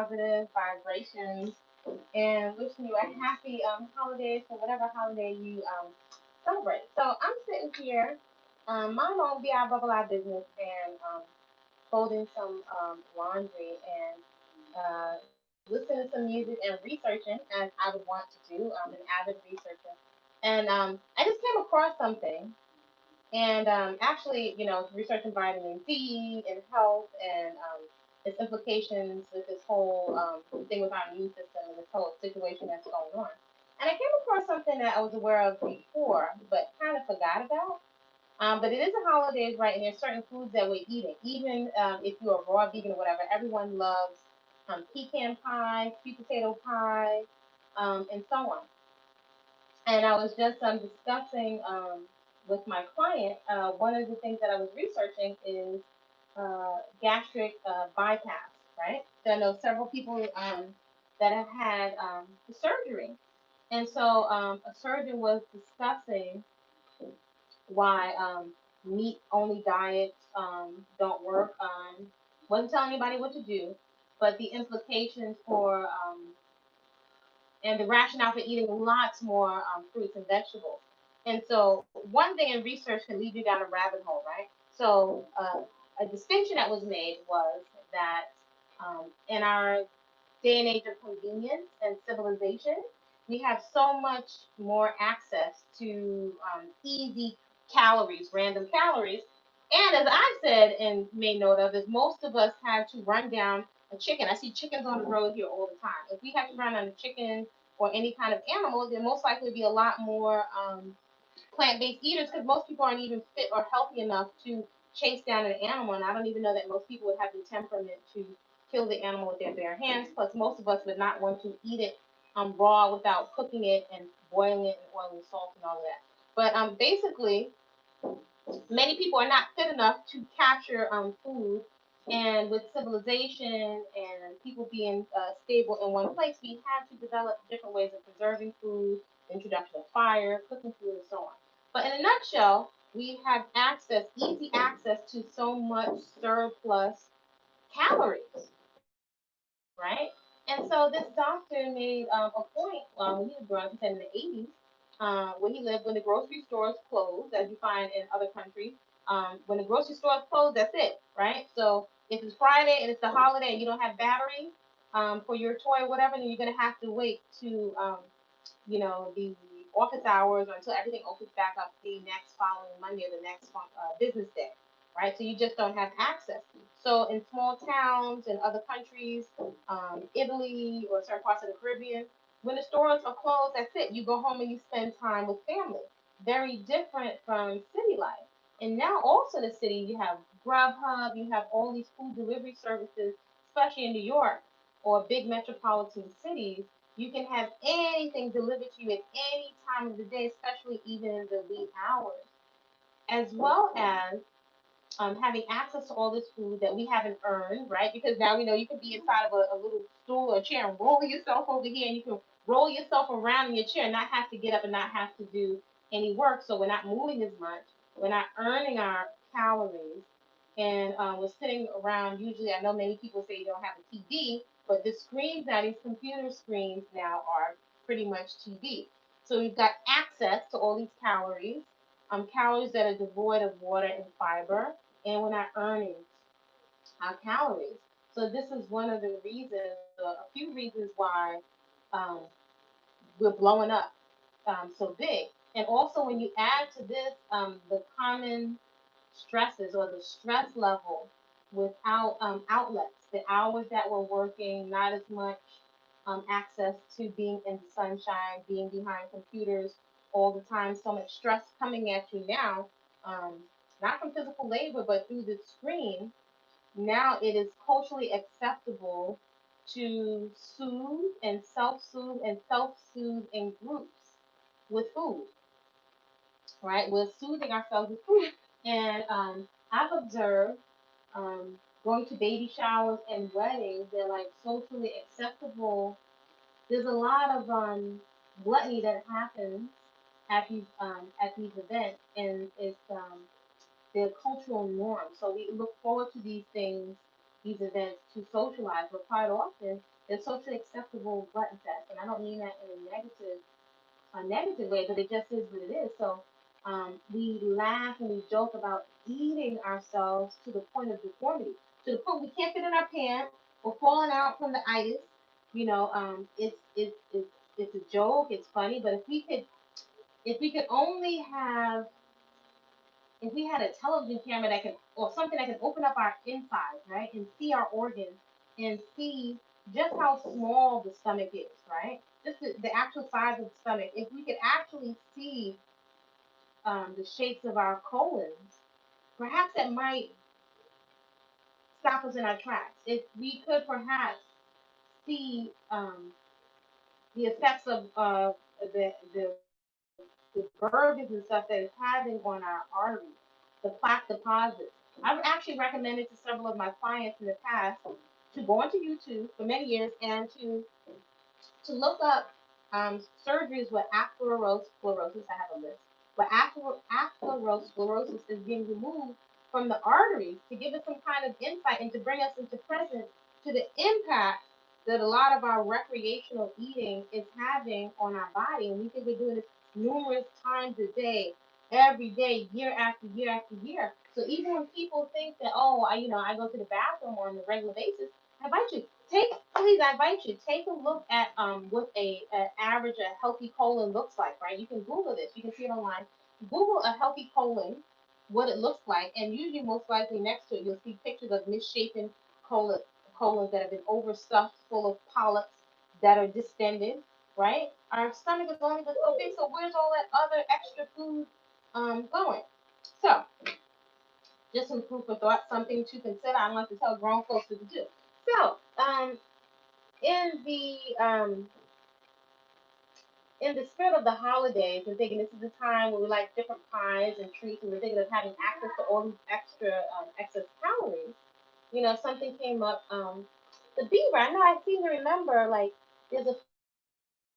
positive vibrations and wishing you a happy holidays for whatever holiday you celebrate. So I'm sitting here, mind my own BI Bubble Eye business, and folding some laundry and listening to some music and researching as I would want to do. I'm an avid researcher. And I just came across something and actually, researching vitamin D and health and its implications with this whole thing with our immune system and this whole situation that's going on. And I came across something that I was aware of before, but kind of forgot about. But it is the holidays, right? And there's certain foods that we're eating. Even if you're a raw vegan or whatever, everyone loves pecan pie, sweet potato pie, and so on. And I was just discussing with my client, one of the things that I was researching is gastric bypass, right? So I know several people that have had the surgery. And so a surgeon was discussing why meat only diets don't work. Wasn't telling anybody what to do, but the implications for and the rationale for eating lots more fruits and vegetables. And so, one thing in research can lead you down a rabbit hole, right? So, a distinction that was made was that in our day and age of convenience and civilization, we have so much more access to easy calories, random calories. And as I've said and made note of, is most of us have to run down a chicken. I see chickens on the road here all the time. If we have to run on a chicken or any kind of animal, then most likely be a lot more plant-based eaters because most people aren't even fit or healthy enough to chase down an animal. And I don't even know that most people would have the temperament to kill the animal with their bare hands. Plus, most of us would not want to eat it raw without cooking it and boiling it and oil and salt and all of that. But basically, many people are not fit enough to capture food. And with civilization and people being stable in one place, we have to develop different ways of preserving food, introduction of fire, cooking food, and so on. But in a nutshell, we have access, easy access to so much surplus calories, right? And so this doctor made a point when he was growing up, he said in the 80s, where he lived, when the grocery stores closed, as you find in other countries, when the grocery stores closed, that's it, right? So if it's Friday and it's the holiday and you don't have battery for your toy or whatever, then you're going to have to wait to, the office hours or until everything opens back up the next following Monday or the next business day, right? So you just don't have access. So in small towns and other countries, Italy or certain parts of the Caribbean, when the stores are closed, that's it. You go home and you spend time with family. Very different from city life. And now also in the city, you have Grubhub, you have all these food delivery services, especially in New York or big metropolitan cities. You can have anything delivered to you at any time of the day, especially even in the wee hours, as well as having access to all this food that we haven't earned, right? Because now we know you can be inside of a little stool or chair and roll yourself over here, and you can roll yourself around in your chair and not have to get up and not have to do any work. So we're not moving as much. We're not earning our calories. And we're sitting around. Usually, I know many people say you don't have a TV, but the screens now, these computer screens now are pretty much TV. So we've got access to all these calories that are devoid of water and fiber, and we're not earning our calories. So this is one of the reasons, a few reasons why um, we're blowing up so big. And also, when you add to this the common stresses or the stress level without outlets, the hours that we're working, not as much access to being in the sunshine, being behind computers all the time, so much stress coming at you now, um, not from physical labor, but through the screen. Now it is culturally acceptable to soothe and self-soothe in groups with food, right? We're soothing ourselves with food. And I've observed going to baby showers and weddings, they're like socially acceptable. There's a lot of gluttony that happens at these events, and it's their cultural norm. So we look forward to these things these events to socialize, but quite often they're socially acceptable gut infects, and I don't mean that in a negative way, but it just is what it is. So we laugh and we joke about eating ourselves to the point of deformity, to the point we can't fit in our pants, we're falling out from the itis. You know, it's a joke, it's funny, but if we could only have if we had a television camera that can or something that can open up our insides, right, and see our organs and see just how small the stomach is, right? Just the actual size of the stomach. If we could actually see the shapes of our colons, perhaps that might stop us in our tracks. If we could perhaps see the effects of the verges and stuff that it's having on our arteries, the plaque deposits. I've actually recommended to several of my clients in the past to go onto YouTube for many years and to look up surgeries with atherosclerosis. I have a list. But atherosclerosis is being removed from the arteries to give us some kind of insight and to bring us into presence to the impact that a lot of our recreational eating is having on our body. And we think we're doing this numerous times a day, every day, year after year after year. So even when people think that, oh, I go to the bathroom on a regular basis, I invite you I invite you take a look at what an average a healthy colon looks like. Right, you can Google this. You can see it online. Google a healthy colon, what it looks like, and usually most likely next to it you'll see pictures of misshapen colon, colons that have been overstuffed, full of polyps that are distended. Right, our stomach is only but so big, so where's all that other extra food going? So just some food for thought, something to consider. I like to tell grown folks what to do. So, in the um, in the spirit of the holidays, and thinking this is a time where we like different pies and treats, and we're thinking of having access to all these extra excess calories. Something came up. The BeaVer. I know I seem to remember like there's a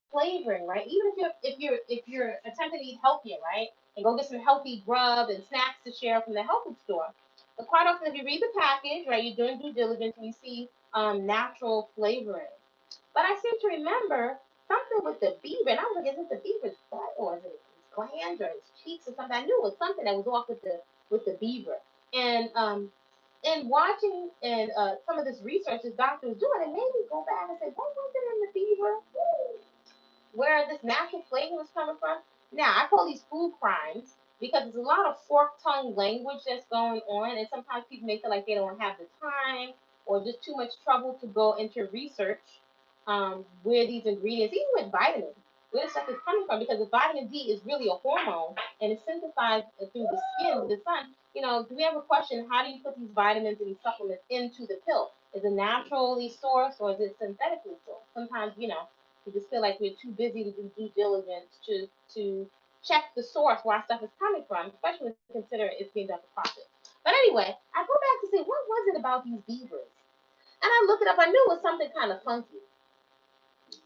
flavoring, right? Even if you're attempting to eat healthier, right, and go get some healthy grub and snacks to share from the health food store. But quite often, if you read the package, right, you're doing due diligence and you see natural flavoring. But I seem to remember something with the beaver, and I was like, is it the beaver's butt or is it his glands or his cheeks or something? I knew it was something that was off with the beaver. And watching and some of this research this doctor was doing, it made me go back and say, what was it in the beaver? Where this natural flavor was coming from. Now, I call these food crimes because there's a lot of fork tongue language that's going on, and sometimes people may feel like they don't have the time or just too much trouble to go into research where these ingredients, even with vitamins, where the stuff is coming from, because the vitamin D is really a hormone and it's synthesized through the skin, the sun. Do we have a question? How do you put these vitamins and these supplements into the pill? Is it naturally sourced or is it synthetically sourced? Sometimes, we just feel like we're too busy to do due diligence to check the source where our stuff is coming from, especially when you consider it's being done for profit. But anyway, I go back to say, what was it about these beavers? And I look it up. I knew it was something kind of funky,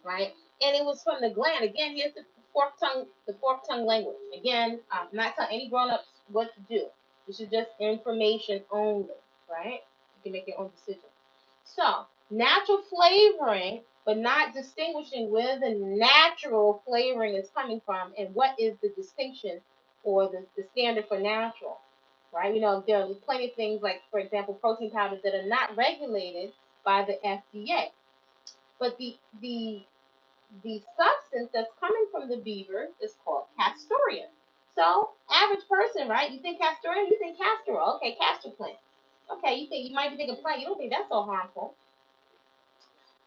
right? And it was from the gland. Again, here's the fork tongue language. Again, I'm not telling any grown ups what to do. This is just information only, right? You can make your own decision. So, natural flavoring, but not distinguishing where the natural flavoring is coming from and what is the distinction or the standard for natural, right? There are plenty of things like, for example, protein powders that are not regulated by the FDA. But the substance that's coming from the beaver is called castoreum. So, average person, right? You think castoreum, you think castor oil. Okay, castor plant. Okay, you might be thinking plant. You don't think that's so harmful.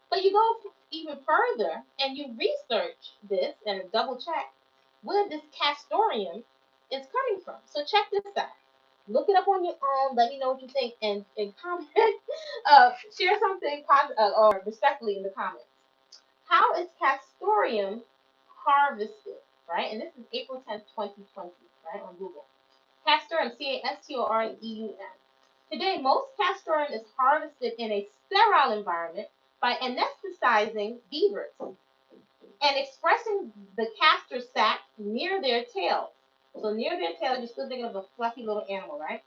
But you go even further and you research this and double check where this castoreum is coming from. So check this out. Look it up on your own. Let me know what you think and comment. Share something positive or respectfully in the comments. How is castoreum harvested? Right, and this is April 10th, 2020. Right on Google. Castoreum, castoreum. Today, most castoreum is harvested in a sterile environment by anesthetizing beavers and expressing the castor sac near their tails. So near their tail, you're still thinking of a fluffy little animal, right?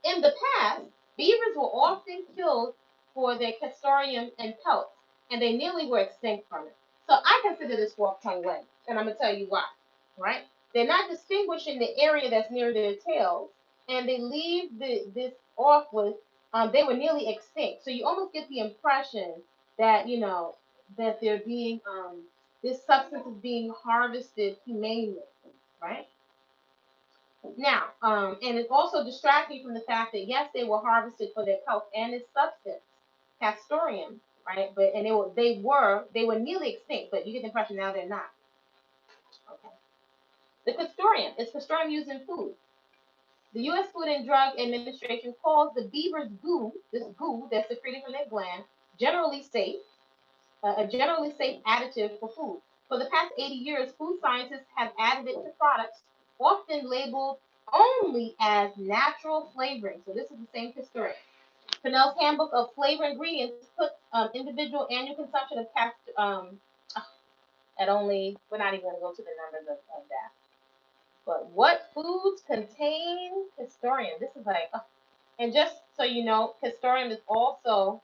In the past, beavers were often killed for their castoreum and pelts, and they nearly were extinct from it. So I consider this fork-tongued leg, and I'm gonna tell you why. Right? They're not distinguishing the area that's near their tails, and they leave this off with they were nearly extinct. So you almost get the impression that that they're being this substance is being harvested humanely, right? Now, and it's also distracting from the fact that yes, they were harvested for their pelts and its substance, castoreum, right? But and they were nearly extinct, but you get the impression now they're not. Okay. The castoreum is castoreum used in food. The U.S. Food and Drug Administration calls the beaver's goo, this goo that's secreted from their gland, generally safe, a generally safe additive for food. For the past 80 years, food scientists have added it to products, often labeled only as natural flavoring. So this is the same history. Fennell's Handbook of Flavor Ingredients puts individual annual consumption of at only, we're not even going to go to the numbers of that. But what foods contain castoreum? This is like, and just so you know, castoreum is also,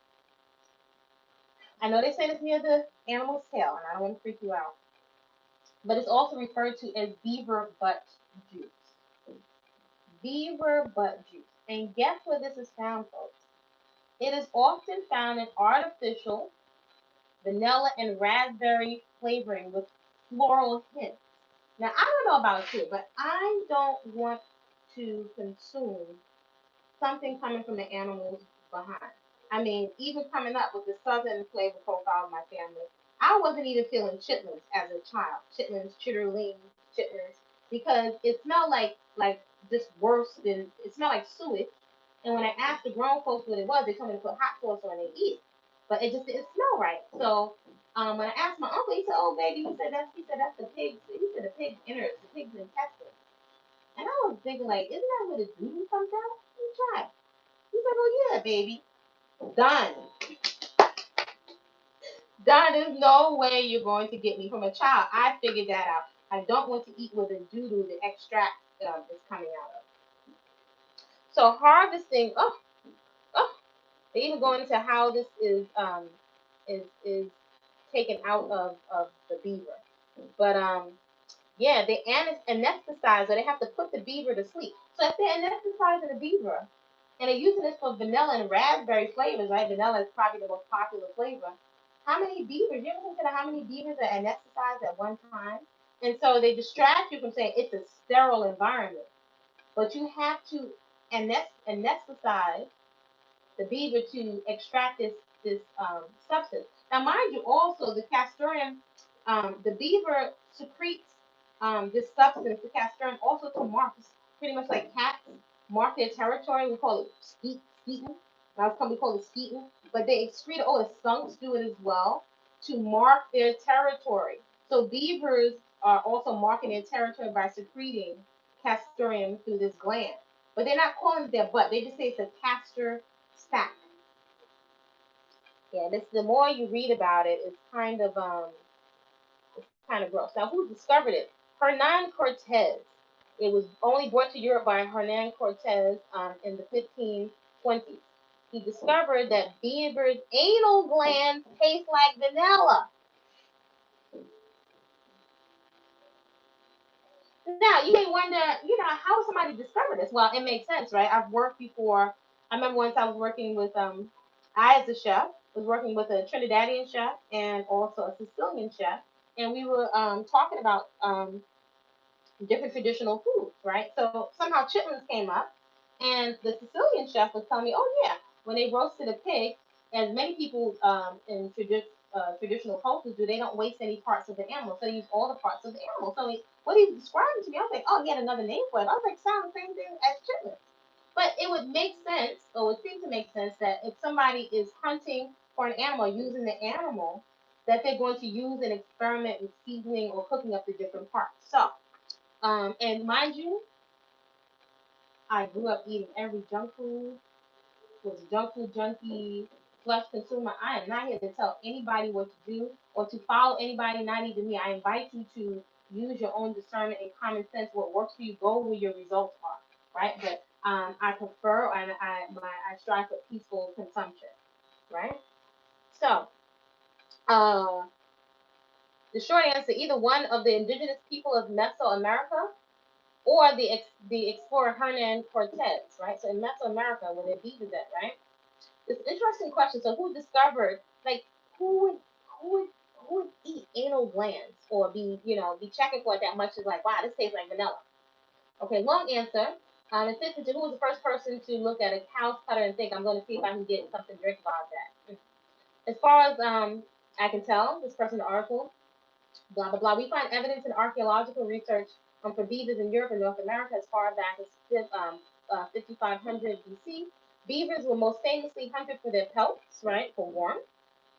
I know they say it's near the animal's tail, and I don't want to freak you out, but it's also referred to as beaver butt juice. Beaver butt juice. And guess where this is found, folks? It is often found in artificial vanilla and raspberry flavoring with floral hints. Now, I don't know about you, but I don't want to consume something coming from the animals behind. I mean, even coming up with the southern flavor profile of my family, I wasn't even feeling chitlins as a child. Chitlins, chitterlings, chitlins, because it smelled like just worse than it smelled like sewage. And when I asked the grown folks what it was, they told me to put hot sauce on and eat it. But it just didn't smell right. So when I asked my uncle, he said, "Oh, baby," he said that's the pigs. He said the pig's innards, the pig's intestines. And I was thinking, like, isn't that where the doo comes out? Let me try. He said, "Well, yeah, baby." Done. Done. There's no way you're going to get me. From a child, I figured that out. I don't want to eat where the doo-doo, the extract is coming out of. So harvesting, oh, they even go into how this is taken out of the beaver. But yeah, they anesthetize, or they have to put the beaver to sleep. So if they're anesthetizing the beaver, and they're using this for vanilla and raspberry flavors, right? Vanilla is probably the most popular flavor. How many beavers? You ever consider how many beavers are anesthetized at one time? And so they distract you from saying it's a sterile environment, but you have to anesthetize the beaver to extract this substance. Now, mind you, also the castoreum, the beaver secretes this substance, the castoreum, also to mark, pretty much like cats mark their territory. We call it skeeting. That's what we call it skeeting. But they excrete it. Oh, the skunks do it as well to mark their territory. So beavers are also marking their territory by secreting castoreum through this gland. But they're not calling it their butt. They just say it's a castor sac. Yeah, this the more you read about it, it's kind of gross. Now, who discovered it? Hernan Cortez. It was only brought to Europe by Hernan Cortez in the 1520s. He discovered that beavers' anal glands taste like vanilla. Now, you may wonder, how somebody discovered this? Well, it makes sense, right? I've worked before. I remember once I was working with, I as a chef, was working with a Trinidadian chef and also a Sicilian chef. And we were talking about different traditional foods, right? So somehow chitlins came up, and the Sicilian chef was telling me, oh yeah, when they roasted a pig, as many people in traditional cultures do, they don't waste any parts of the animal, so they use all the parts of the animal. So what he was describing to me, I was like, oh, he had another name for it. I was like, sounds the same thing as chitlins. But it would make sense, or it seems to make sense, that if somebody is hunting for an animal, using the animal, that they're going to use and experiment with seasoning or cooking up the different parts. So and mind you, I grew up eating every junk food, was a junk food junkie, flesh consumer. I am not here to tell anybody what to do or to follow anybody, not even me. I invite you to use your own discernment and common sense. What works for you, go where your results are, right? But I prefer and I strive for peaceful consumption. right? So, uh, the short answer: either one of the indigenous people of Mesoamerica or the explorer Hernan Cortez, right? So in Mesoamerica, where their beavers at, right? It's an interesting question. So who discovered, like, who would who would who would eat anal glands or be checking for it that much? Is like, wow, this tastes like vanilla. Okay, long answer. It says who was the first person to look at a cow's cutter and think, I'm going to see if I can get something to drink about that. As far as I can tell, this person in the article, blah blah blah. We find evidence in archaeological research for beavers in Europe and North America as far back as 5500 BC. Beavers were most famously hunted for their pelts, right, for warmth,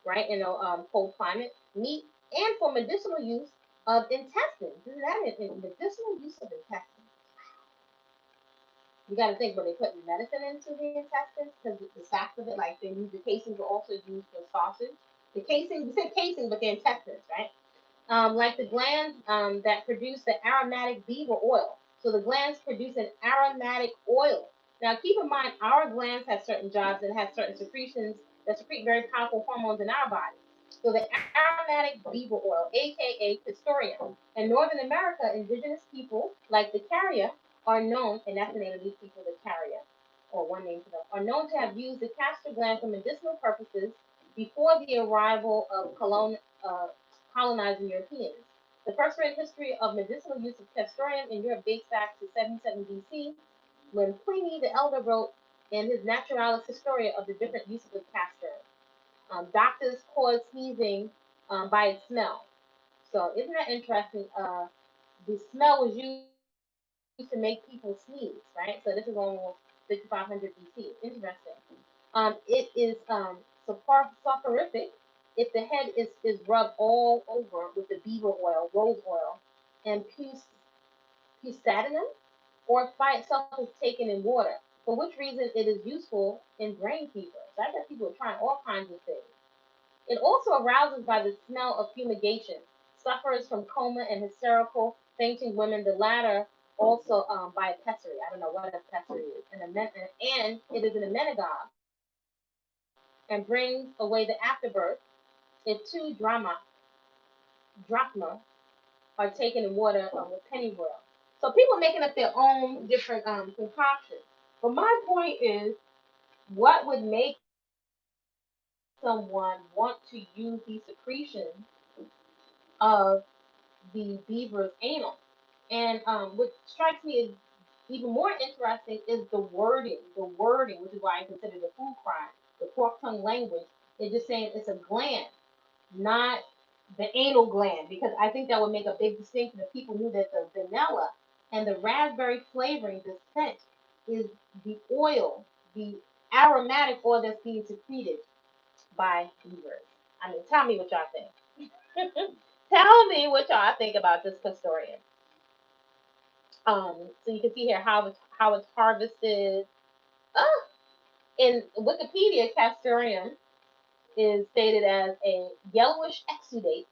right, in a cold climate, meat, and for medicinal use of intestines. Isn't that it? Medicinal use of intestines. You got to think, were they putting medicine into the intestines? Because the sacks of it, like they use the casings, were also used for sausage. The casing, we said casing, but the intestines, right? Like the glands that produce the aromatic beaver oil. So the glands produce an aromatic oil. Now keep in mind, our glands have certain jobs and have certain secretions that secrete very powerful hormones in our body. So the aromatic beaver oil, aka castoreum. In Northern America, indigenous people like the carrier are known, and that's the name of these people, the carrier, or one name for them, are known to have used the castor gland for medicinal purposes before the arrival of colonizing Europeans. The first written history of medicinal use of castoreum in Europe dates back to 77 BC, when Pliny the Elder wrote in his Naturalis Historia of the different uses of castor. Doctors cause sneezing by its smell. So isn't that interesting? The smell was used to make people sneeze, right? So this is almost 5500 BC. Interesting. It is soporific if the head is rubbed all over with the beaver oil, rose oil, and pusatinum, or if by itself is taken in water, for which reason it is useful in brain fever. So I guess people are trying all kinds of things. It also arouses by the smell of fumigation, suffers from coma and hysterical fainting women, the latter also by a pessary. I don't know what a pessary is. And it is an emmenagogue and brings away the afterbirth if 2 drachma are taken in water with pennyroyal. So people making up their own different concoctions. But my point is, what would make someone want to use the secretions of the beaver's anal? And what strikes me as even more interesting is the wording. The wording, which is why I consider the food crime, the fork tongue language. They're just saying it's a gland, not the anal gland, because I think that would make a big distinction if people knew that the vanilla and the raspberry flavoring, the scent, is the oil, the aromatic oil that's being secreted by beavers. I mean, tell me what y'all think. Tell me what y'all think about this castorium. So you can see here how it's harvested. Oh, in Wikipedia, castoreum is stated as a yellowish exudate,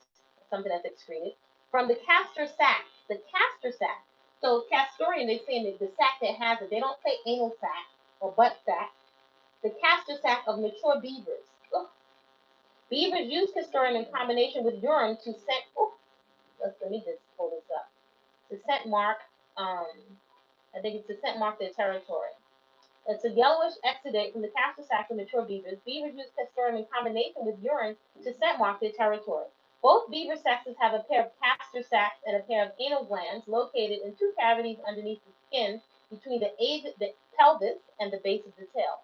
something that's excreted, from the castor sac. The castor sac. So castoreum, they say that the sac that has it, they don't say anal sac or butt sac. The castor sac of mature beavers. Ugh. Beavers use castoreum in combination with urine to scent. Oh, let me just pull this up. To scent mark. Um, I think it's to scent mark their territory. It's a yellowish exudate from the castor sac of mature beavers. Beavers use castoreum in combination with urine to scent mark their territory. Both beaver sexes have a pair of castor sacs and a pair of anal glands located in 2 cavities underneath the skin between the pelvis and the base of the tail.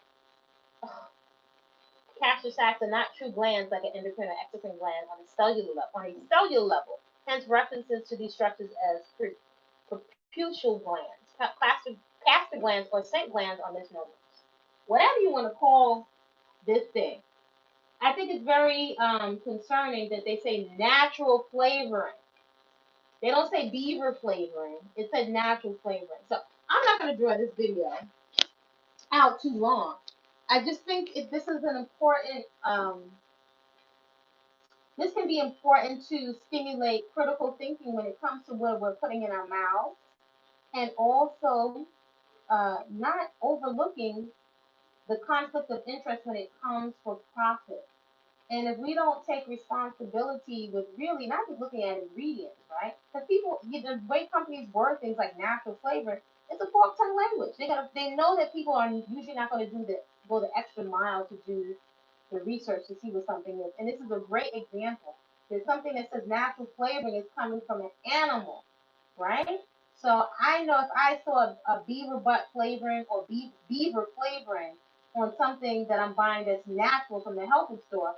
Castor sacs are not true glands like an endocrine or exocrine gland on a cellular level. Hence, references to these structures as preputial glands, castor glands, or scent glands are misnomers. Whatever you want to call this thing. I think it's very concerning that they say natural flavoring. They don't say beaver flavoring. It said natural flavoring. So I'm not going to draw this video out too long. I just think this is an important. This can be important to stimulate critical thinking when it comes to what we're putting in our mouths, and also not overlooking the conflict of interest when it comes for profit. And if we don't take responsibility with really not just looking at ingredients, right? Because people, the way companies word things like natural flavor, it's a fork tongue language. They know that people are usually not going to go the extra mile to do the research to see what something is. And this is a great example. There's something that says natural flavoring is coming from an animal, right? So I know if I saw a beaver butt flavoring or BeaVer flavoring on something that I'm buying that's natural from the health food store,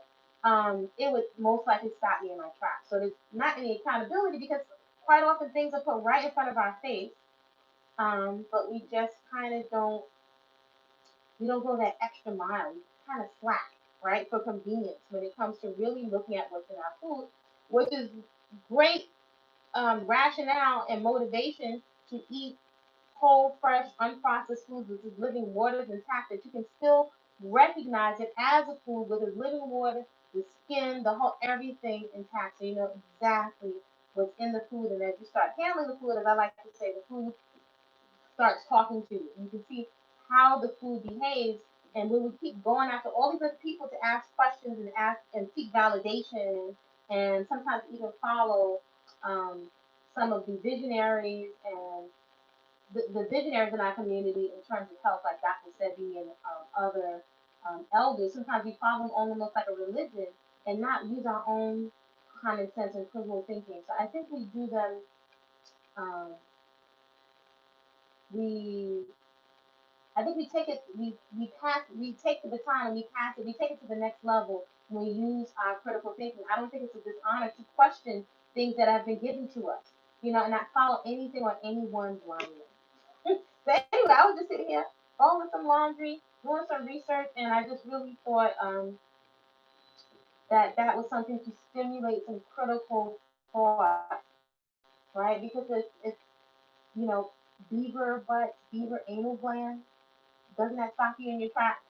it would most likely stop me in my tracks. So there's not any accountability because quite often things are put right in front of our face, but we just kind of we don't go that extra mile. We kind of slack, right, for convenience when it comes to really looking at what's in our food, which is great rationale and motivation to eat whole, fresh, unprocessed foods with its living waters intact, that you can still recognize it as a food with its living water, the skin, the whole everything intact. So you know exactly what's in the food, and as you start handling the food, as I like to say, the food starts talking to you. You can see how the food behaves, and when we keep going after all these other people to ask questions and ask and seek validation, and sometimes even follow um, some of the visionaries and the visionaries in our community in terms of health, like Dr. Sebi and other elders. Sometimes we follow them almost like a religion and not use our own common sense and critical thinking. So I think we do them. Um, we I think we take it, we take the baton and we pass it, we take it to the next level when we use our critical thinking. I don't think it's a dishonor to question things that have been given to us, and not follow anything or anyone blindly. So anyway, I was just sitting here folding some laundry, doing some research, and I just really thought that that was something to stimulate some critical thought, right? Because it's you know, beaver butt, beaver anal gland. Doesn't that stop you in your tracks?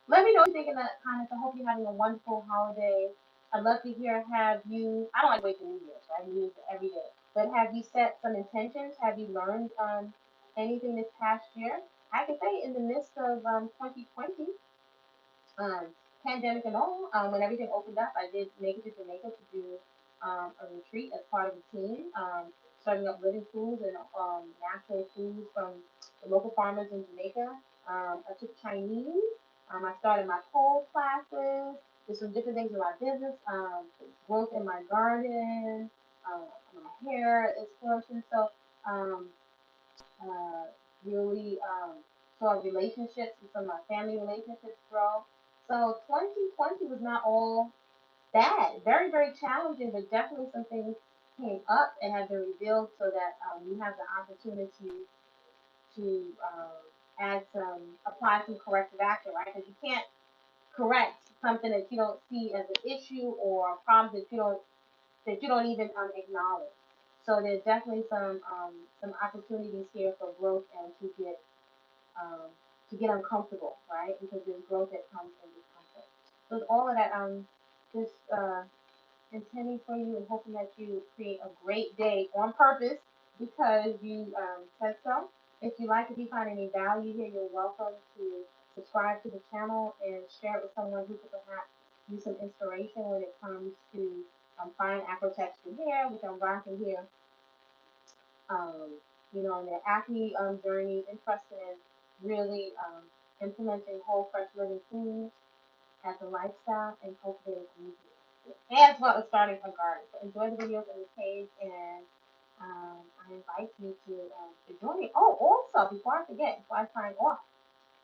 Let me know what you think in the comments. I hope you're having a wonderful holiday. I'd love to hear, have you, I don't like to wait for New Year's, right? New Year's every day. But have you set some intentions? Have you learned anything this past year? I can say in the midst of 2020, um, pandemic and all, when everything opened up, I did make it to Jamaica to do a retreat as part of the team, starting up living foods and natural foods from the local farmers in Jamaica. I took Chinese. I started my pole classes. Did some different things in my business. Growth in my garden. Um, my hair is flourishing. So um, uh, really saw relationships and some of my family relationships grow. So 2020 was not all bad. Very, very challenging, but definitely some things came up and have been revealed so that you have the opportunity to apply some corrective action, right? Because you can't correct something that you don't see as an issue or problems that you don't even acknowledge. So there's definitely some opportunities here for growth and um, to get uncomfortable, right? Because there's growth that comes in discomfort. So with all of that, just intending for you and hoping that you create a great day on purpose because you said so. If you like, if you find any value here, you're welcome to subscribe to the channel and share it with someone who could perhaps use some inspiration when it comes to fine acrotexture hair, which I'm rocking here. Um, in their acne journey, interested in really implementing whole, fresh living foods as a lifestyle and cultivating community, as well as starting a garden. So enjoy the videos in the page, and I invite you to join me. Oh, also, before I forget, before I sign off,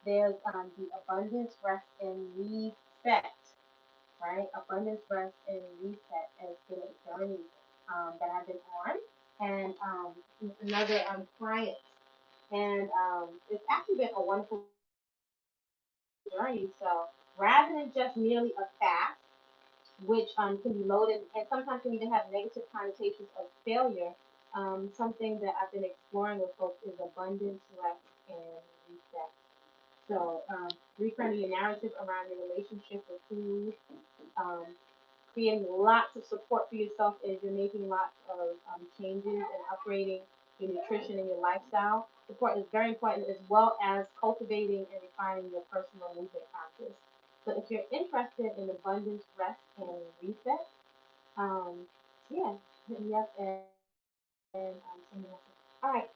there's the Abundance Rest and Reset, right? Abundance Rest and Reset has been a journey that I've been on, and another client, and it's actually been a wonderful journey. So rather than just merely a fast, which can be loaded and sometimes can even have negative connotations of failure. Something that I've been exploring with folks is abundance, rest, and reset. So, reframing your narrative around your relationship with food, um, creating lots of support for yourself as you're making lots of changes and upgrading your nutrition, and your lifestyle support is very important, as well as cultivating and refining your personal movement practice. So if you're interested in abundance, rest, and reset, um, yeah, hit me up and send me a message. All right.